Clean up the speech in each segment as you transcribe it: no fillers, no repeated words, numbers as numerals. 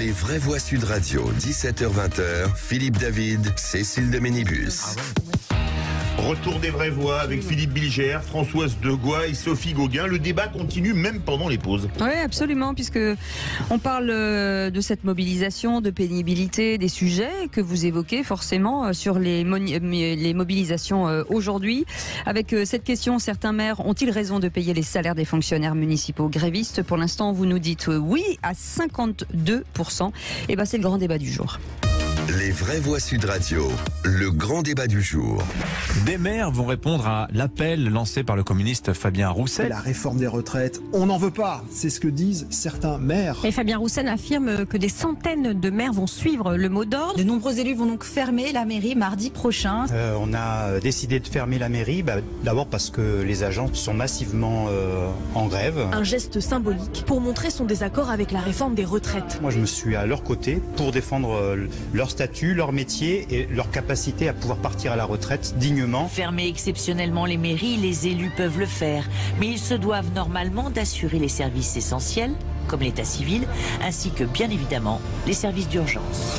Les vraies voix Sud Radio, 17h-20h, Philippe David, Cécile de Ménibus. Retour des vraies voix avec Philippe Bilger, Françoise Degois et Sophie Gauguin. Le débat continue même pendant les pauses. Oui, absolument, puisque on parle de cette mobilisation, de pénibilité, des sujets que vous évoquez forcément sur les mobilisations aujourd'hui. Avec cette question, certains maires ont-ils raison de payer les salaires des fonctionnaires municipaux grévistes? Pour l'instant, vous nous dites oui à 52%. Et ben, c'est le grand débat du jour. Les vraies voix Sud Radio, le grand débat du jour. Des maires vont répondre à l'appel lancé par le communiste Fabien Roussel. La réforme des retraites, on n'en veut pas. C'est ce que disent certains maires. Et Fabien Roussel affirme que des centaines de maires vont suivre le mot d'ordre. De nombreux élus vont donc fermer la mairie mardi prochain. On a décidé de fermer la mairie, d'abord parce que les agents sont massivement en grève. Un geste symbolique pour montrer son désaccord avec la réforme des retraites. Moi je me suis à leur côté pour défendre leur statut, leur métier et leur capacité à pouvoir partir à la retraite dignement. Fermer exceptionnellement les mairies, les élus peuvent le faire, mais ils se doivent normalement d'assurer les services essentiels, comme l'état civil, ainsi que bien évidemment les services d'urgence.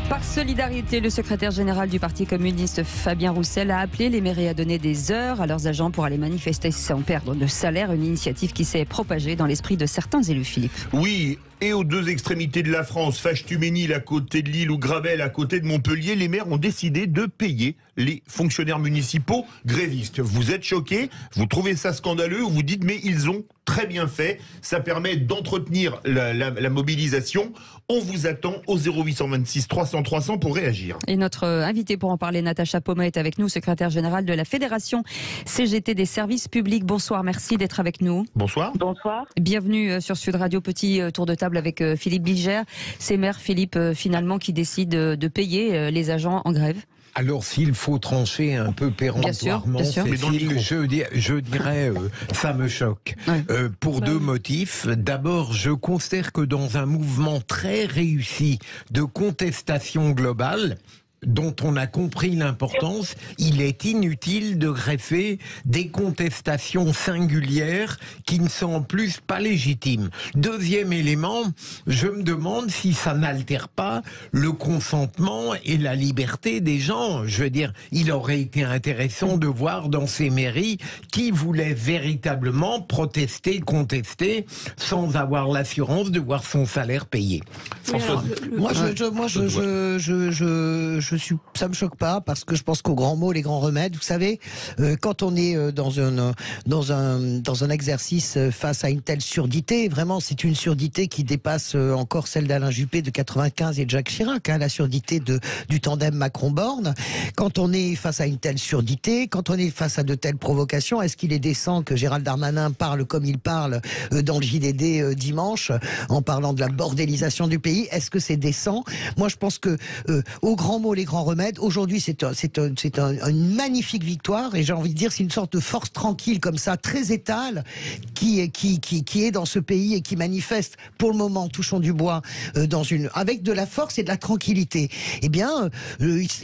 Par solidarité, le secrétaire général du Parti communiste Fabien Roussel a appelé les mairies à donner des heures à leurs agents pour aller manifester sans perdre de salaire, une initiative qui s'est propagée dans l'esprit de certains élus, Philippe. Oui, et aux deux extrémités de la France, Fâche-Tuménil à côté de Lille ou Gravel à côté de Montpellier, les maires ont décidé de payer les fonctionnaires municipaux grévistes. Vous êtes choqués, vous trouvez ça scandaleux ou vous dites mais ils ont très bien fait, ça permet d'entretenir la mobilisation. On vous attend au 0826 300 300 pour réagir. Et notre invitée pour en parler, Natacha Pomet, est avec nous, secrétaire générale de la Fédération CGT des services publics. Bonsoir, merci d'être avec nous. Bonsoir. Bonsoir. Bienvenue sur Sud Radio, petit tour de table avec Philippe Bilger. Ces maires, Philippe, finalement, qui décident de payer les agents en grève. Alors, s'il faut trancher un peu péremptoirement, bien sûr. Je dirais, ça me choque. Ouais. Pour deux motifs. D'abord, je considère que dans un mouvement très réussi de contestation globale, dont on a compris l'importance, il est inutile de greffer des contestations singulières qui ne sont en plus pas légitimes. Deuxième élément, je me demande si ça n'altère pas le consentement et la liberté des gens. Je veux dire, il aurait été intéressant de voir dans ces mairies qui voulait véritablement protester, contester, sans avoir l'assurance de voir son salaire payé. Ça me choque pas parce que je pense qu'aux grands mots, les grands remèdes. Vous savez, quand on est dans un exercice face à une telle surdité, vraiment, c'est une surdité qui dépasse encore celle d'Alain Juppé de 95 et de Jacques Chirac, la surdité du tandem Macron-Borne. Quand on est face à une telle surdité, quand on est face à de telles provocations, est-ce qu'il est décent que Gérald Darmanin parle comme il parle dans le JDD dimanche, en parlant de la bordélisation du pays? Est-ce que c'est décent? Moi, je pense que aux grands mots, les grands remèdes. Aujourd'hui, c'est une magnifique victoire et j'ai envie de dire c'est une sorte de force tranquille comme ça, très étale, qui est dans ce pays et qui manifeste pour le moment, touchons du bois, avec de la force et de la tranquillité. Eh bien,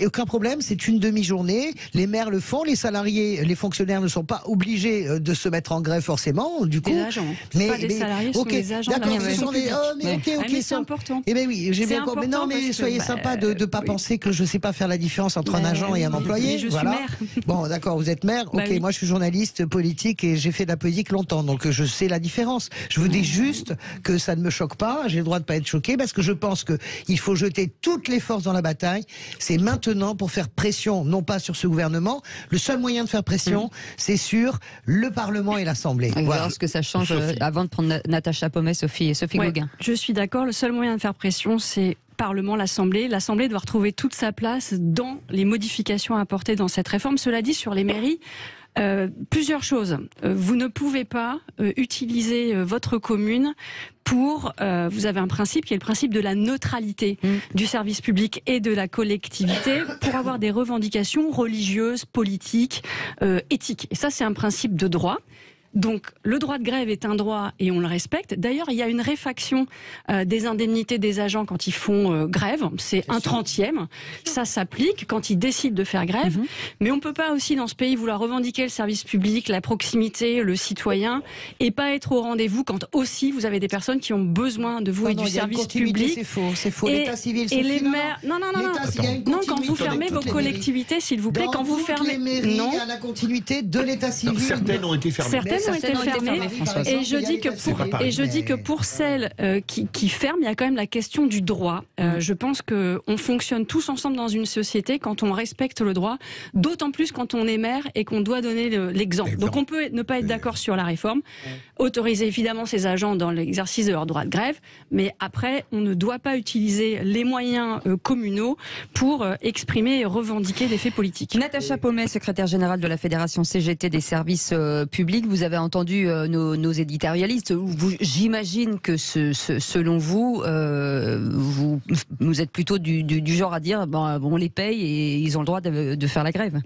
aucun problème, c'est une demi-journée. Les maires le font, les salariés, les fonctionnaires ne sont pas obligés de se mettre en grève forcément. Du coup, les agents, pas les salariés, sont les agents. D'accord, ce sont des. Mais c'est important. Eh ben oui, j'ai bien compris. Mais non, mais soyez sympa de ne pas penser que je sais pas faire la différence entre un agent et un employé. Je suis maire. Bon, d'accord, vous êtes maire. Ok, moi je suis journaliste politique et j'ai fait de la politique longtemps, donc je sais la différence. Je vous dis juste que ça ne me choque pas. J'ai le droit de pas être choqué parce que je pense que il faut jeter toutes les forces dans la bataille. C'est maintenant pour faire pression, non pas sur ce gouvernement. Le seul moyen de faire pression, c'est sur le Parlement et l'Assemblée. On va voir ce que ça change avant de prendre Natacha Pomet, Sophie Gauguin. Je suis d'accord. Le seul moyen de faire pression, c'est Parlement, l'Assemblée. L'Assemblée doit retrouver toute sa place dans les modifications apportées dans cette réforme. Cela dit, sur les mairies, plusieurs choses. Vous ne pouvez pas utiliser votre commune pour... vous avez un principe qui est le principe de la neutralité du service public et de la collectivité pour avoir des revendications religieuses, politiques, éthiques. Et ça, c'est un principe de droit. Donc le droit de grève est un droit et on le respecte. D'ailleurs, il y a une réfaction des indemnités des agents quand ils font grève. C'est un 30e. Ça s'applique quand ils décident de faire grève. Mais on ne peut pas aussi dans ce pays vouloir revendiquer le service public, la proximité, le citoyen et pas être au rendez-vous quand aussi vous avez des personnes qui ont besoin de vous et du service public. C'est faux, c'est faux. L'état civil, c'est et les maires. Non, quand vous fermez vos collectivités, s'il vous plaît, quand vous fermez. Il y a la continuité de l'état civil. Certaines ont été fermées. Certaines ont été fermées. Et je dis que pour celles qui ferment, il y a quand même la question du droit. Je pense qu'on fonctionne tous ensemble dans une société quand on respecte le droit, d'autant plus quand on est maire et qu'on doit donner l'exemple. Donc on peut ne pas être d'accord sur la réforme, autoriser évidemment ces agents dans l'exercice de leur droit de grève, mais après, on ne doit pas utiliser les moyens communaux pour exprimer et revendiquer des faits politiques. Natacha Pommet, secrétaire générale de la Fédération CGT des services publics, vous avez entendu nos éditorialistes. J'imagine que selon vous, vous êtes plutôt du genre à dire on les paye et ils ont le droit de faire la grève.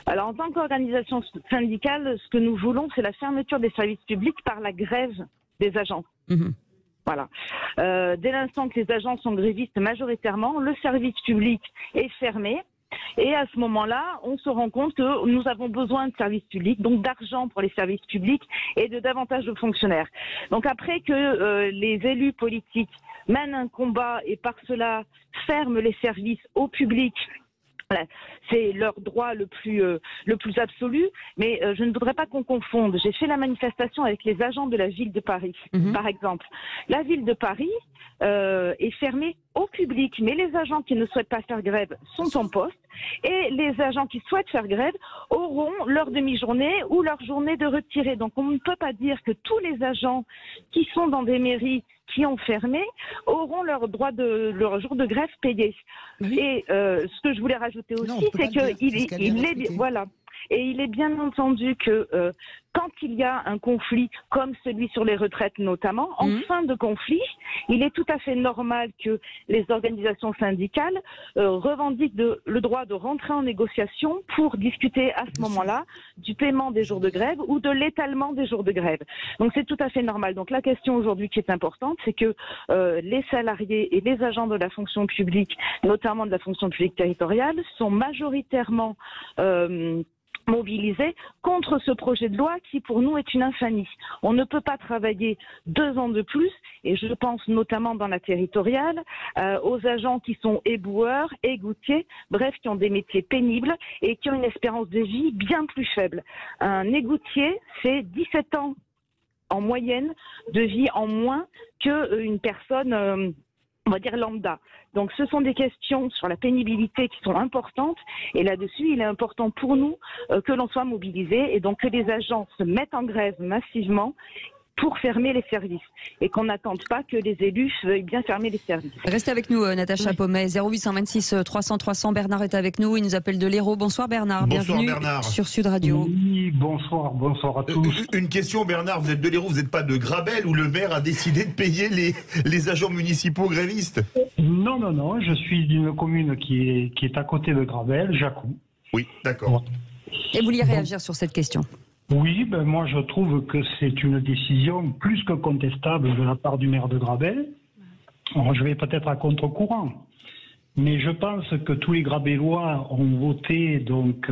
Alors, en tant qu'organisation syndicale, ce que nous voulons, c'est la fermeture des services publics par la grève des agents. Voilà. Dès l'instant que les agents sont grévistes majoritairement, le service public est fermé. Et à ce moment-là, on se rend compte que nous avons besoin de services publics, donc d'argent pour les services publics et de davantage de fonctionnaires. Donc après que les élus politiques mènent un combat et par cela ferment les services au public, voilà, c'est leur droit le plus absolu, mais je ne voudrais pas qu'on confonde. J'ai fait la manifestation avec les agents de la ville de Paris, par exemple. La ville de Paris est fermée au public, mais les agents qui ne souhaitent pas faire grève sont en poste, et les agents qui souhaitent faire grève auront leur demi-journée ou leur journée de retirée. Donc on ne peut pas dire que tous les agents qui sont dans des mairies qui ont fermé auront leur jour de grève payé. Et ce que je voulais rajouter aussi, c'est il est bien entendu que quand il y a un conflit comme celui sur les retraites notamment, en fin de conflit, il est tout à fait normal que les organisations syndicales revendiquent le droit de rentrer en négociation pour discuter à ce moment-là du paiement des jours de grève ou de l'étalement des jours de grève. Donc c'est tout à fait normal. Donc la question aujourd'hui qui est importante, c'est que les salariés et les agents de la fonction publique, notamment de la fonction publique territoriale, sont majoritairement mobilisés contre ce projet de loi qui pour nous est une infamie. On ne peut pas travailler 2 ans de plus, et je pense notamment dans la territoriale, aux agents qui sont éboueurs, égoutiers, bref, qui ont des métiers pénibles et qui ont une espérance de vie bien plus faible. Un égoutier, c'est 17 ans en moyenne de vie en moins qu'une personne on va dire lambda. Donc ce sont des questions sur la pénibilité qui sont importantes, et là-dessus il est important pour nous que l'on soit mobilisé et donc que les agents se mettent en grève massivement pour fermer les services et qu'on n'attende pas que les élus veuillent bien fermer les services. Restez avec nous Natacha Pommet, 0826 300 300. Bernard est avec nous, il nous appelle de l'Hérault. Bonsoir Bernard, bienvenue sur Sud Radio. Oui, bonsoir à tous. Une question Bernard, vous êtes de l'Hérault, vous n'êtes pas de Grabel où le maire a décidé de payer les agents municipaux grévistes? Non, je suis d'une commune qui est à côté de Grabel, Jacou. Oui, d'accord. Et vous vouliez réagir sur cette question? Oui, moi je trouve que c'est une décision plus que contestable de la part du maire de Grabel. Alors, je vais peut-être à contre-courant, mais je pense que tous les Grabellois ont voté donc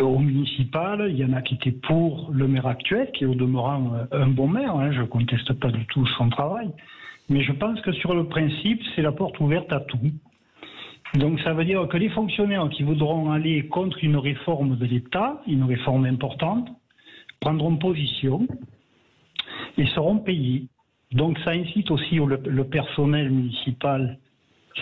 au municipal. Il y en a qui étaient pour le maire actuel, qui est au demeurant un bon maire, je ne conteste pas du tout son travail, mais je pense que sur le principe, c'est la porte ouverte à tout. Donc ça veut dire que les fonctionnaires qui voudront aller contre une réforme de l'État, une réforme importante, prendront position et seront payés. Donc ça incite aussi le personnel municipal,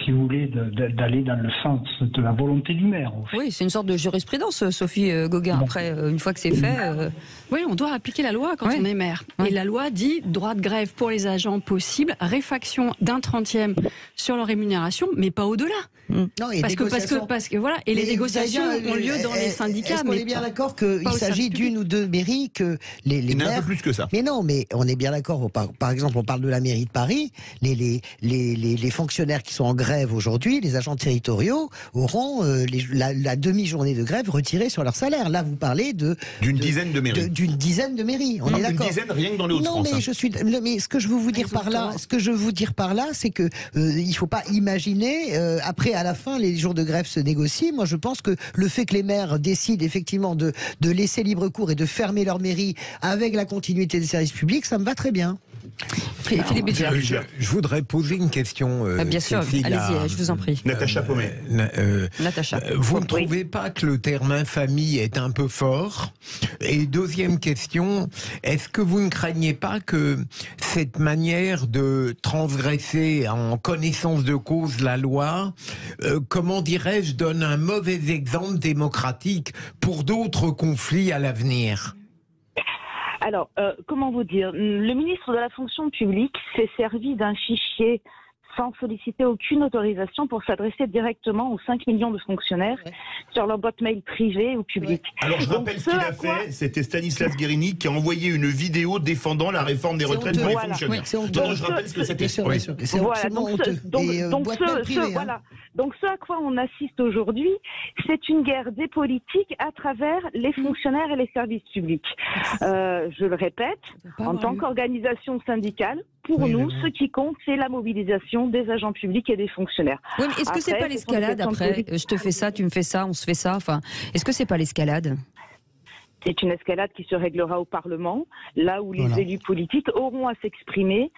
si vous voulez, d'aller dans le sens de la volonté du maire. Oui, c'est une sorte de jurisprudence, Sophie Gauguin. Après, une fois que c'est fait... Oui, on doit appliquer la loi quand on est maire. Et la loi dit droit de grève pour les agents possible, réfaction d'un 30e sur leur rémunération, mais pas au-delà. Non, parce que voilà, et les négociations ont lieu dans les syndicats. Est-ce qu'on est bien d'accord qu'il s'agit d'une ou deux mairies que les maires... Il y en a un peu plus que ça. Mais non, mais on est bien d'accord. Par exemple, on parle de la mairie de Paris. Les fonctionnaires qui sont en grève aujourd'hui, les agents territoriaux auront la demi-journée de grève retirée sur leur salaire. Là, vous parlez d'une dizaine de mairies. D'une dizaine de mairies. On est d'accord. Une dizaine rien que dans les Hauts-de-France. Non, mais ce que je veux vous dire par là, c'est que il faut pas imaginer après à la fin les jours de grève se négocient. Moi, je pense que le fait que les maires décident effectivement de laisser libre cours et de fermer leur mairie avec la continuité des services publics, ça me va très bien. Philippe Bédia. Je voudrais poser une question. Bien sûr, allez-y, je vous en prie. Natacha Pommet. Natacha. Vous ne trouvez pas que le terme infamie est un peu fort? Et deuxième question, est-ce que vous ne craignez pas que cette manière de transgresser en connaissance de cause la loi, comment dirais-je, donne un mauvais exemple démocratique pour d'autres conflits à l'avenir? Alors, comment vous dire? Le ministre de la fonction publique s'est servi d'un fichier sans solliciter aucune autorisation pour s'adresser directement aux 5 millions de fonctionnaires sur leur boîte mail privée ou publique. Alors je rappelle ce qu'il a fait, c'était Stanislas Guérini qui a envoyé une vidéo défendant la réforme des retraites pour les fonctionnaires. Donc je rappelle ce que c'était. Voilà, donc ce à quoi on assiste aujourd'hui, c'est une guerre des politiques à travers les fonctionnaires et les services publics. Je le répète, en tant qu'organisation syndicale, pour nous, ce qui compte, c'est la mobilisation des agents publics et des fonctionnaires. Oui, mais est-ce que c'est pas l'escalade après? Je te fais ça, tu me fais ça, on se fait ça. Enfin, est-ce que c'est pas l'escalade? C'est une escalade qui se réglera au Parlement, là où les élus politiques auront à s'exprimer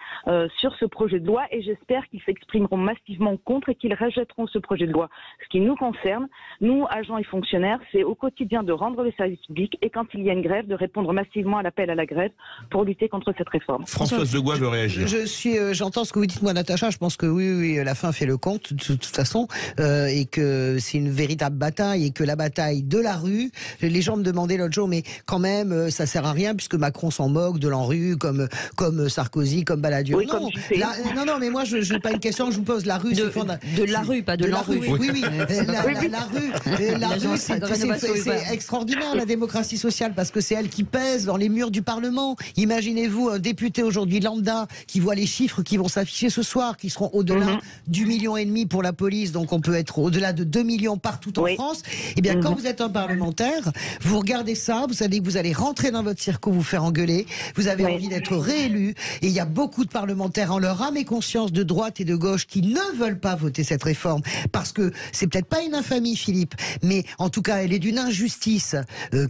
sur ce projet de loi, et j'espère qu'ils s'exprimeront massivement contre et qu'ils rejetteront ce projet de loi. Ce qui nous concerne, nous, agents et fonctionnaires, c'est au quotidien de rendre les services publics et quand il y a une grève, de répondre massivement à l'appel à la grève pour lutter contre cette réforme. Françoise Legoy veut réagir. J'entends ce que vous dites, moi, Natacha. Je pense que oui, la fin fait le compte, de toute façon, et que c'est une véritable bataille, et que la bataille de la rue, les gens me demandaient l'autre jour, mais quand même, ça sert à rien puisque Macron s'en moque de l'ANRU, comme Sarkozy, comme Balladur. Oui, non, mais moi, je n'ai pas une question, je vous pose. La rue, de la rue, pas de l'ANRU. Oui. La rue, c'est extraordinaire, la démocratie sociale, parce que c'est elle qui pèse dans les murs du Parlement. Imaginez-vous un député aujourd'hui lambda qui voit les chiffres qui vont s'afficher ce soir, qui seront au-delà du 1,5 million pour la police, donc on peut être au-delà de 2 millions partout en France. Eh bien, quand vous êtes un parlementaire, vous regardez ça, vous savez que vous allez rentrer dans votre circo, vous faire engueuler, vous avez envie d'être réélu, et il y a beaucoup de parlementaires en leur âme et conscience de droite et de gauche qui ne veulent pas voter cette réforme, parce que c'est peut-être pas une infamie, Philippe, mais en tout cas elle est d'une injustice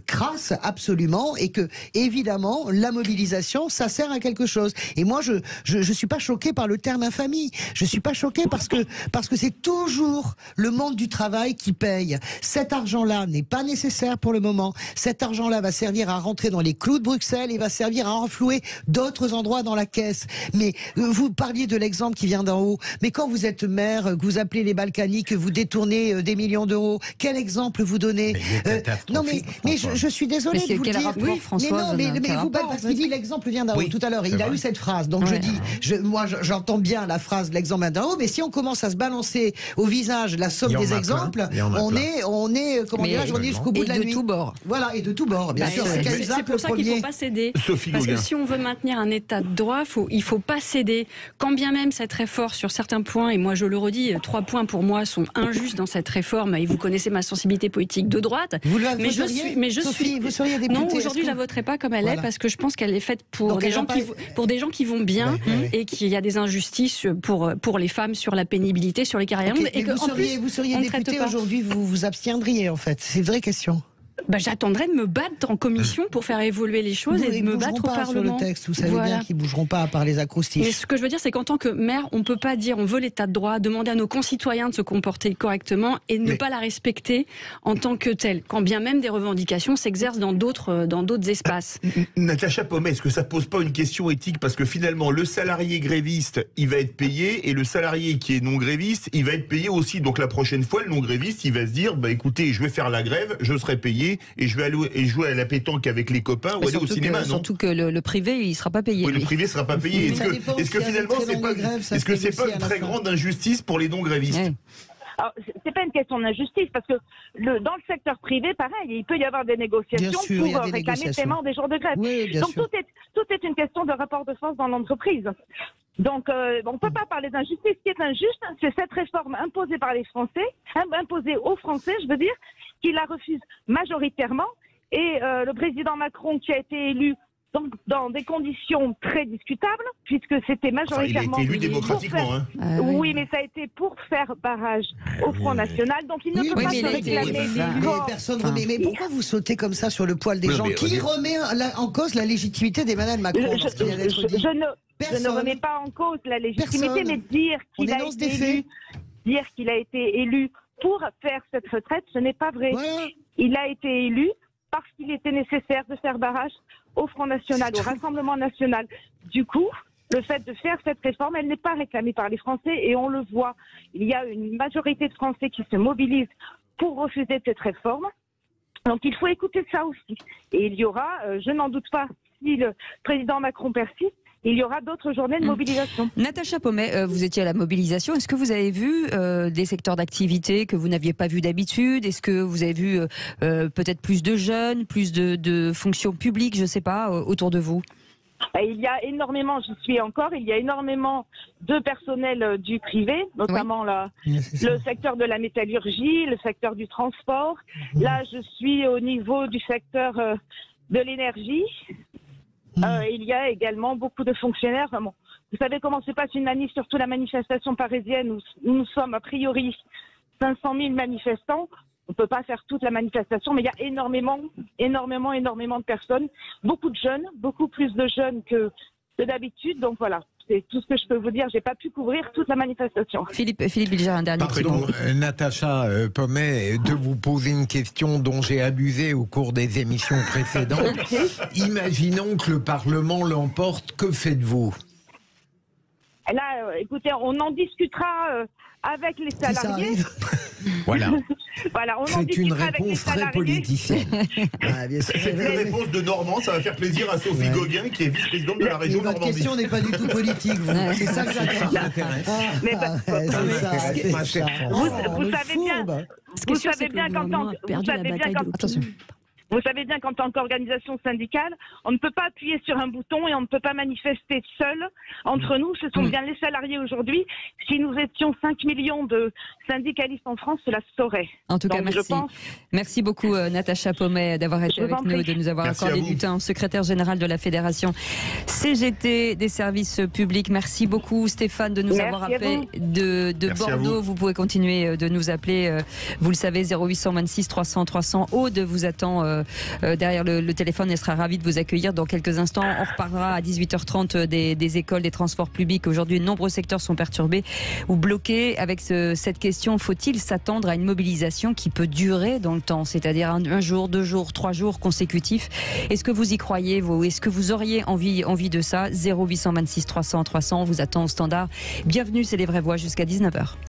crasse, absolument, et que évidemment la mobilisation, ça sert à quelque chose. Et moi je suis pas choqué par le terme infamie, je suis pas choqué parce que c'est toujours le monde du travail qui paye. Cet argent-là n'est pas nécessaire pour le moment, cet argent-là va servir à rentrer dans les clous de Bruxelles et va servir à renflouer d'autres endroits dans la caisse. Mais vous parliez de l'exemple qui vient d'en haut, mais quand vous êtes maire, que vous appelez les Balkany, que vous détournez des millions d'euros, quel exemple vous donnez? Non mais je suis désolée de vous le dire. Mais vous, parce qu'il dit l'exemple vient d'en haut tout à l'heure, il a eu cette phrase, donc je dis, moi j'entends bien la phrase de l'exemple d'en haut, mais si on commence à se balancer au visage la somme des exemples, on est comment dirais-je, on est jusqu'au bout de la nuit. Et de tous bords. Voilà, et de tous bords, bien sûr. C'est pour ça qu'il ne faut pas céder. Parce que si on veut maintenir un état de droit, il ne faut pas céder. Quand bien même cette réforme, sur certains points, et moi je le redis, 3 points pour moi sont injustes dans cette réforme, et vous connaissez ma sensibilité politique de droite. Vous seriez députée. Non, aujourd'hui je la voterai pas comme elle est, parce que je pense qu'elle est faite pour des gens qui vont bien, et qu'il y a des injustices pour les femmes sur la pénibilité, sur les carrières longues. Et vous seriez députée aujourd'hui, vous vous abstiendriez en fait. C'est une vraie question. J'attendrai de me battre en commission pour faire évoluer les choses et de me battre au Parlement. Sur le texte, vous savez bien qu'ils ne bougeront pas à part les acroustiches. Mais ce que je veux dire, c'est qu'en tant que maire, on ne peut pas dire on veut l'état de droit, demander à nos concitoyens de se comporter correctement et ne pas la respecter en tant que telle, quand bien même des revendications s'exercent dans d'autres espaces. Natacha Pommet, est-ce que ça pose pas une question éthique? Parce que finalement, le salarié gréviste, il va être payé, et le salarié qui est non gréviste, il va être payé aussi. Donc la prochaine fois, le non gréviste, il va se dire, écoutez, je vais faire la grève, je serai payé, et je vais aller jouer à la pétanque avec les copains ou aller au cinéma, non? Surtout que le privé, il ne sera pas payé. Oui, le privé ne sera pas payé. Est-ce que finalement, c'est pas une très grande injustice pour les non-grévistes? C'est pas une question d'injustice, parce que dans le secteur privé, pareil, il peut y avoir des négociations pour réclamer le paiement des jours de grève. Donc tout est une question de rapport de force dans l'entreprise. Donc, on ne peut pas parler d'injustice. Ce qui est injuste, c'est cette réforme imposée par les Français, imposée aux Français, je veux dire, qui la refusent majoritairement. Et le président Macron, qui a été élu dans des conditions très discutables, puisque c'était majoritairement... il a été élu démocratiquement. Oui, mais ça a été pour faire barrage au Front National. Donc, il ne peut pas se réclamer mais pourquoi vous sautez comme ça sur le poil des gens? Qui remet en cause la légitimité d'Emmanuel Macron? Je ne remets pas en cause la légitimité, mais dire qu'il a été élu pour faire cette retraite, ce n'est pas vrai. Voilà. Il a été élu parce qu'il était nécessaire de faire barrage au Front National, au Rassemblement National. Du coup, le fait de faire cette réforme, elle n'est pas réclamée par les Français et on le voit. Il y a une majorité de Français qui se mobilisent pour refuser cette réforme. Donc il faut écouter ça aussi. Et il y aura, je n'en doute pas, si le président Macron persiste, il y aura d'autres journées de mobilisation. Natacha Pommet, vous étiez à la mobilisation. Est-ce que vous avez vu des secteurs d'activité que vous n'aviez pas vu d'habitude? Est-ce que vous avez vu peut-être plus de jeunes, plus de fonctions publiques, je ne sais pas, autour de vous? Il y a énormément, j'y suis encore, il y a énormément de personnel du privé, notamment le secteur de la métallurgie, le secteur du transport. Là, je suis au niveau du secteur de l'énergie. Il y a également beaucoup de fonctionnaires. Bon, vous savez comment se passe une manif, surtout la manifestation parisienne où nous sommes a priori 500 000 manifestants. On ne peut pas faire toute la manifestation, mais il y a énormément de personnes, beaucoup de jeunes, beaucoup plus de jeunes que d'habitude. Donc voilà, c'est tout ce que je peux vous dire. J'ai pas pu couvrir toute la manifestation. Philippe Bilger, un dernier Pardon, Natacha Pommet, de vous poser une question dont j'ai abusé au cours des émissions précédentes. Imaginons que le Parlement l'emporte, que faites-vous? Là, écoutez, on en discutera avec les salariés. Voilà. Voilà, c'est une réponse très politicienne. C'est une réponse de Normand, ça va faire plaisir à Sophie Gauguin, qui est vice-présidente de la région de Normandie. Votre question n'est pas du tout politique, vous. C'est ça que j'intéresse. Vous savez bien qu'en tant qu'organisation syndicale, on ne peut pas appuyer sur un bouton et on ne peut pas manifester seul entre nous. Ce sont bien les salariés aujourd'hui. Si nous étions 5 millions de syndicalistes en France, cela se saurait. En tout cas, merci. Merci beaucoup, Natacha Pommet, d'avoir été avec nous et de nous avoir accordé du temps. Secrétaire générale de la Fédération CGT des services publics. Merci beaucoup, Stéphane, de nous avoir appelé de Bordeaux. Vous pouvez continuer de nous appeler. Vous le savez, 0826 300 300. Aude vous attend derrière le téléphone. Elle sera ravie de vous accueillir dans quelques instants. On reparlera à 18h30 des écoles, des transports publics. Aujourd'hui, de nombreux secteurs sont perturbés ou bloqués. Avec cette question, faut-il s'attendre à une mobilisation qui peut durer dans le temps, c'est-à-dire un jour, 2 jours, 3 jours consécutifs? Est-ce que vous y croyez, vous? Est-ce que vous auriez envie de ça? 0826 300 300, on vous attend au standard. Bienvenue, c'est les vraies voix jusqu'à 19h.